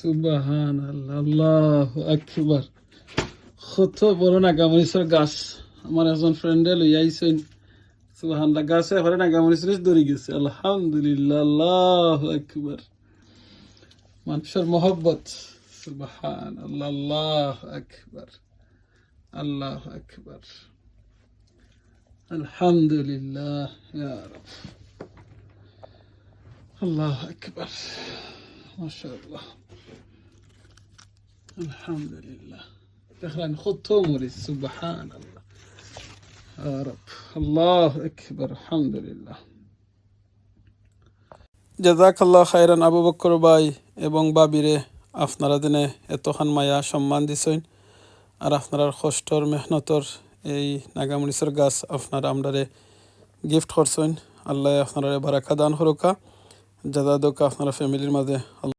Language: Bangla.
সুবহানাল্লাহ, আল্লাহু আকবার। কত বড় নাগামরিচের গাছ। আমার একজন ফ্রেন্ডে লই আইছেন। সুবহানাল্লাহ, গাছে হরে নাগামরিচ ধরে গেছে। আলহামদুলিল্লাহ, আল্লাহু আকবার। মানুষের মহব্বত। সুবহানাল্লাহ, আল্লাহু আকবার, আল্লাহু আকবার। আলহামদুলিল্লাহ ইয়া রাব। আল্লাহু আকবার, মাশাআল্লাহ। আলহামদুলিল্লাহ। দেখেন কত মরিচ। সুবহানাল্লাহ ইয়া রাব, আল্লাহু আকবার, আলহামদুলিল্লাহ। জাযাকাল্লাহ খায়রান আবু বকর ভাই এবং বাবিরে, আপনারা দিনে এতখান মায়া সম্মান দিছেন আর আপনারা কষ্টর মেহনতর এই নাগামরিচের গাছ আপনারা আমরারে গিফট করছেন। আল্লাহ আপনারা বারাকা দান করুকা, যাদা দোকা আপনারা ফ্যামিলির মাঝে।